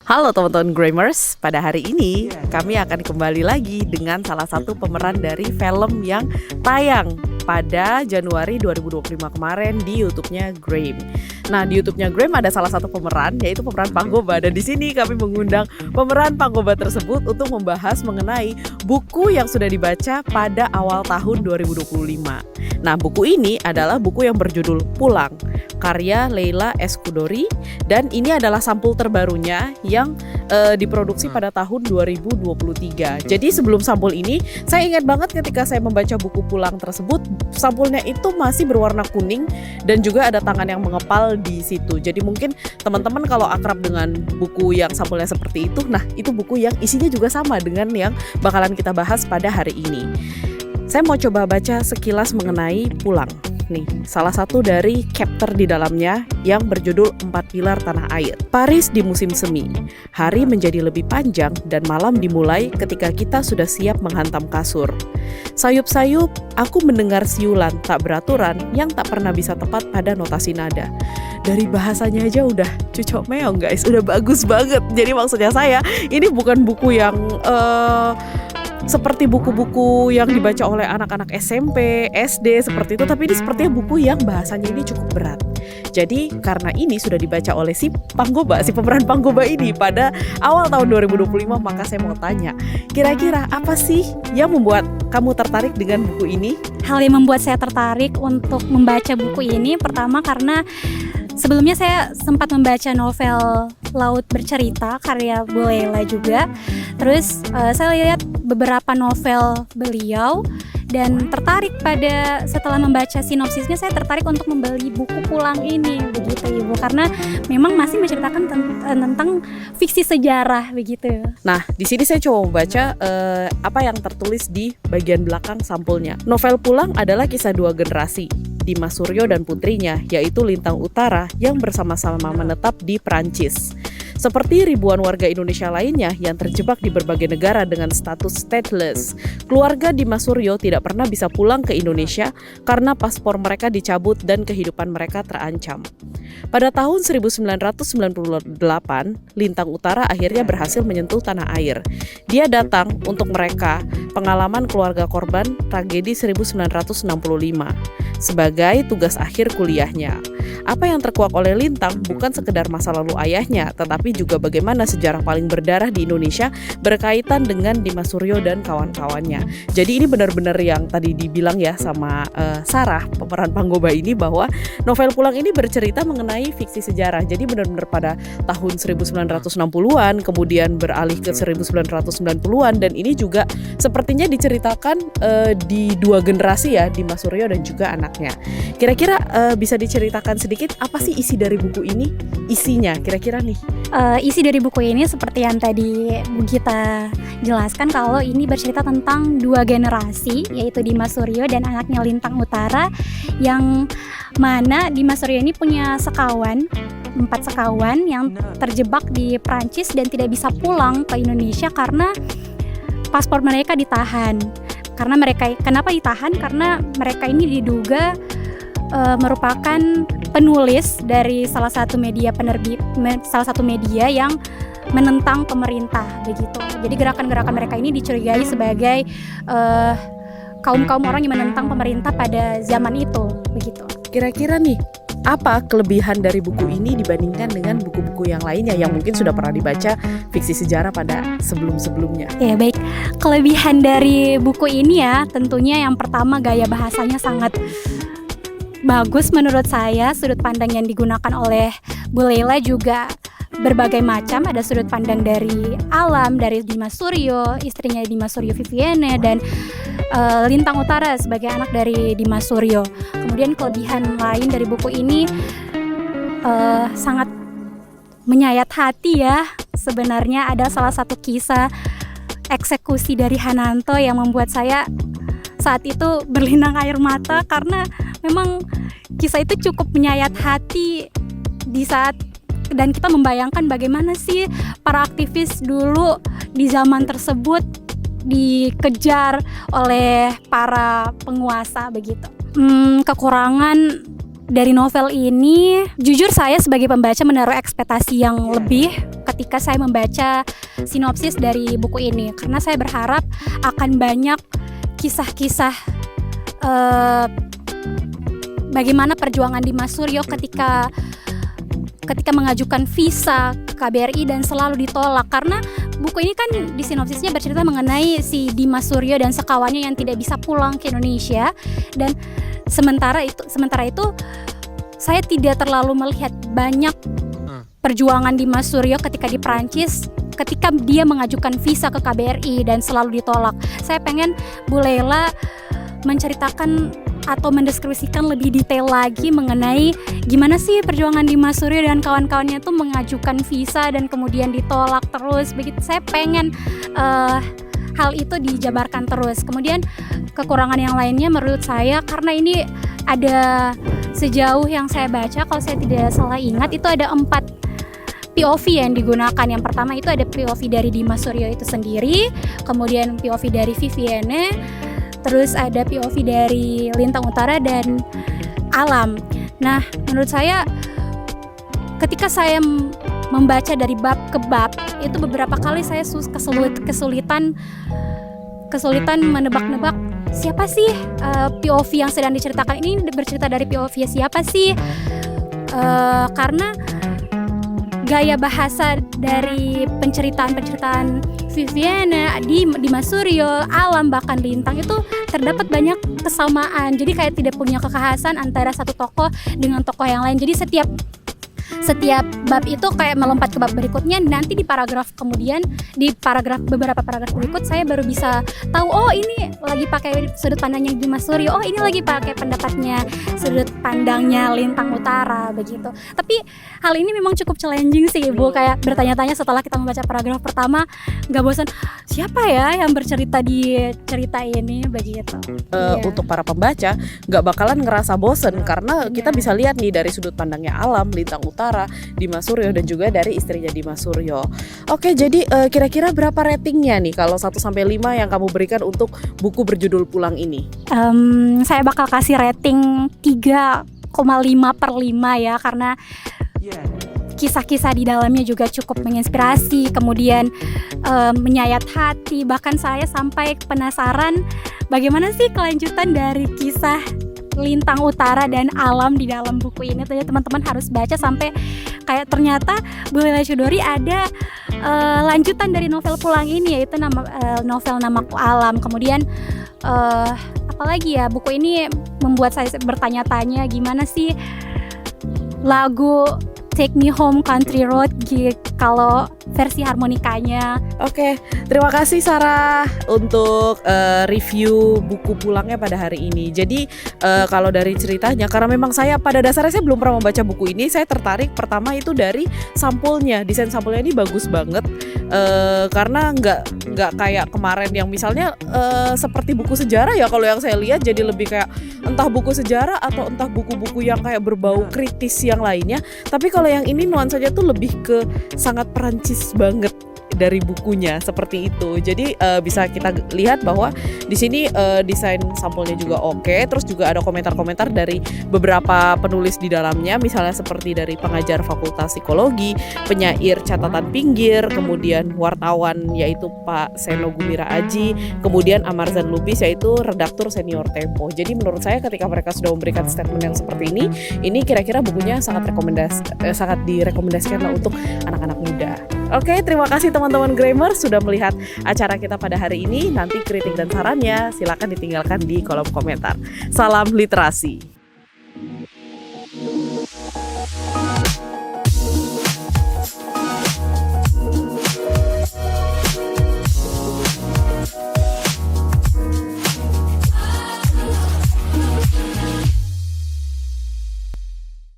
Halo teman-teman Grammers, pada hari ini kami akan kembali lagi dengan salah satu pemeran dari film yang tayang pada Januari 2025 kemarin di YouTube-nya Graham. Nah, di YouTube-nya Graham ada salah satu pemeran, yaitu pemeran Panggoba, dan di sini kami mengundang pemeran Panggoba tersebut untuk membahas mengenai buku yang sudah dibaca pada awal tahun 2025. Nah, buku ini adalah buku yang berjudul Pulang, karya Leila Eskudori, dan ini adalah sampul terbarunya yang diproduksi pada tahun 2023. Jadi sebelum sampul ini, saya ingat banget ketika saya membaca buku Pulang tersebut, sampulnya itu masih berwarna kuning dan juga ada tangan yang mengepal di situ. Jadi mungkin teman-teman kalau akrab dengan buku yang sampulnya seperti itu, nah itu buku yang isinya juga sama dengan yang bakalan kita bahas pada hari ini. Saya mau coba baca sekilas mengenai Pulang. Nih, salah satu dari chapter di dalamnya yang berjudul 4 Pilar Tanah Air. Paris di musim semi. Hari menjadi lebih panjang dan malam dimulai ketika kita sudah siap menghantam kasur. Sayup-sayup, aku mendengar siulan tak beraturan yang tak pernah bisa tepat pada notasi nada. Dari bahasanya aja udah cucok meong guys, udah bagus banget. Jadi maksudnya saya, ini bukan buku yang seperti buku-buku yang dibaca oleh anak-anak SMP, SD seperti itu, tapi ini sepertinya buku yang bahasanya ini cukup berat. Jadi karena ini sudah dibaca oleh si Panggoba, si pemeran Panggoba ini pada awal tahun 2025, maka saya mau tanya, kira-kira apa sih yang membuat kamu tertarik dengan buku ini? Hal yang membuat saya tertarik untuk membaca buku ini pertama karena sebelumnya saya sempat membaca novel Laut Bercerita karya Bu Leila juga. Terus saya lihat beberapa novel beliau dan tertarik setelah membaca sinopsisnya, saya tertarik untuk membeli buku Pulang ini, begitu Ibu, karena memang masih menceritakan tentang fiksi sejarah begitu. Nah, di sini saya coba membaca apa yang tertulis di bagian belakang sampulnya. Novel Pulang adalah kisah dua generasi, Dimas Suryo dan putrinya, yaitu Lintang Utara yang bersama-sama menetap di Prancis. Seperti ribuan warga Indonesia lainnya yang terjebak di berbagai negara dengan status stateless, keluarga Dimas Suryo tidak pernah bisa pulang ke Indonesia karena paspor mereka dicabut dan kehidupan mereka terancam. Pada tahun 1998, Lintang Utara akhirnya berhasil menyentuh tanah air. Dia datang untuk mereka pengalaman keluarga korban tragedi 1965 sebagai tugas akhir kuliahnya. Apa yang terkuak oleh Lintang bukan sekedar masa lalu ayahnya, tetapi juga bagaimana sejarah paling berdarah di Indonesia berkaitan dengan Dimas Suryo dan kawan-kawannya. Jadi ini benar-benar yang tadi dibilang ya sama Sarah, pemeran Panggoba ini, bahwa novel Pulang ini bercerita mengenai fiksi sejarah. Jadi benar-benar pada tahun 1960-an, kemudian beralih ke 1990-an, dan ini juga sepertinya diceritakan di dua generasi ya, Dimas Suryo dan juga anaknya. Kira-kira bisa diceritakan sedikit apa sih isi dari buku ini? Isinya kira-kira nih. Isi dari buku ini seperti yang tadi Bu Gita jelaskan, kalau ini bercerita tentang dua generasi, yaitu Dimas Suryo dan anaknya Lintang Utara, yang mana Dimas Suryo ini punya 4 sekawan yang terjebak di Prancis dan tidak bisa pulang ke Indonesia karena paspor mereka ditahan. Kenapa ditahan? Karena mereka ini diduga merupakan penulis dari salah satu media yang menentang pemerintah begitu. Jadi gerakan-gerakan mereka ini dicurigai sebagai kaum orang yang menentang pemerintah pada zaman itu begitu. Kira-kira nih, apa kelebihan dari buku ini dibandingkan dengan buku-buku yang lainnya yang mungkin sudah pernah dibaca fiksi sejarah pada sebelum-sebelumnya? Ya baik, kelebihan dari buku ini ya tentunya yang pertama gaya bahasanya sangat bagus menurut saya. Sudut pandang yang digunakan oleh Bu Leila juga berbagai macam. Ada sudut pandang dari alam, dari Dimas Suryo, istrinya Dimas Suryo Vivienne, dan Lintang Utara sebagai anak dari Dimas Suryo. Kemudian kelebihan lain dari buku ini sangat menyayat hati ya. Sebenarnya ada salah satu kisah eksekusi dari Hananto yang membuat saya saat itu berlinang air mata, karena memang kisah itu cukup menyayat hati dan kita membayangkan bagaimana sih para aktivis dulu di zaman tersebut dikejar oleh para penguasa begitu. Kekurangan dari novel ini, jujur saya sebagai pembaca menaruh ekspektasi yang lebih ketika saya membaca sinopsis dari buku ini, karena saya berharap akan banyak kisah-kisah bagaimana perjuangan Dimas Suryo ketika mengajukan visa ke KBRI dan selalu ditolak. Karena buku ini kan di sinopsisnya bercerita mengenai si Dimas Suryo dan sekawannya yang tidak bisa pulang ke Indonesia, dan sementara itu saya tidak terlalu melihat banyak perjuangan Dimas Suryo ketika di Prancis, ketika dia mengajukan visa ke KBRI dan selalu ditolak. Saya pengen Bu Leila menceritakan atau mendeskripsikan lebih detail lagi mengenai gimana sih perjuangan Dimas Suryo dan kawan-kawannya itu mengajukan visa dan kemudian ditolak terus begitu. Saya pengen hal itu dijabarkan terus. Kemudian kekurangan yang lainnya menurut saya, karena ini ada, sejauh yang saya baca, kalau saya tidak salah ingat, itu ada 4 POV yang digunakan. Yang pertama itu ada POV dari Dimas Suryo itu sendiri, kemudian POV dari Vivienne, terus ada POV dari Lintang Utara dan Alam. Nah, menurut saya ketika saya membaca dari bab ke bab, itu beberapa kali saya kesulitan menebak-nebak siapa sih POV yang sedang diceritakan ini, bercerita dari POV siapa sih, karena gaya bahasa dari penceritaan Vivienne, Dimas Suryo, Alam, bahkan Lintang itu terdapat banyak kesamaan. Jadi kayak tidak punya kekhasan antara satu tokoh dengan tokoh yang lain. Jadi setiap bab itu kayak melompat ke bab berikutnya. Nanti di beberapa paragraf berikut saya baru bisa tahu, oh ini lagi pakai sudut pandangnya Dimas Suryo, oh ini lagi pakai sudut pandangnya Lintang Utara begitu. Tapi hal ini memang cukup challenging sih Ibu, kayak bertanya-tanya setelah kita membaca paragraf pertama, nggak bosan, siapa ya yang bercerita di cerita ini begitu. Untuk para pembaca nggak bakalan ngerasa bosen, karena kita bisa lihat nih dari sudut pandangnya Alam, Lintang Utara, Dimas Suryo, dan juga dari istrinya Dimas Suryo. Oke, jadi kira-kira berapa ratingnya nih kalau 1-5 yang kamu berikan untuk buku berjudul Pulang ini? Saya bakal kasih rating 3,5/5 ya, karena kisah-kisah di dalamnya juga cukup menginspirasi, kemudian menyayat hati. Bahkan saya sampai penasaran bagaimana sih kelanjutan dari kisah Lintang Utara dan Alam di dalam buku ini. Jadi teman-teman harus baca sampai kayak ternyata Bu Leila Chudori ada lanjutan dari novel Pulang ini, yaitu novel Namaku Alam. Kemudian apalagi ya, buku ini membuat saya bertanya-tanya gimana sih lagu Take Me Home Country Road kalau versi harmonikanya. Oke, terima kasih Sarah untuk review buku Pulangnya pada hari ini. Jadi kalau dari ceritanya, karena memang saya pada dasarnya saya belum pernah membaca buku ini, saya tertarik pertama itu dari sampulnya. Desain sampulnya ini bagus banget, karena nggak kayak kemarin yang misalnya seperti buku sejarah ya. Kalau yang saya lihat jadi lebih kayak entah buku sejarah atau entah buku-buku yang kayak berbau kritis yang lainnya. Tapi kalau yang ini nuansanya tuh lebih ke sangat Perancis banget dari bukunya, seperti itu. Jadi bisa kita lihat bahwa di sini desain sampulnya juga oke. Terus juga ada komentar-komentar dari beberapa penulis di dalamnya, misalnya seperti dari pengajar Fakultas Psikologi, penyair catatan pinggir, kemudian wartawan yaitu Pak Seno Gumira Aji, kemudian Amarzan Lubis yaitu redaktur senior Tempo. Jadi menurut saya ketika mereka sudah memberikan statement yang seperti ini kira-kira bukunya sangat direkomendasikan lah untuk anak-anak muda. Oke, terima kasih teman-teman Grammar sudah melihat acara kita pada hari ini. Nanti kritik dan sarannya silakan ditinggalkan di kolom komentar. Salam literasi.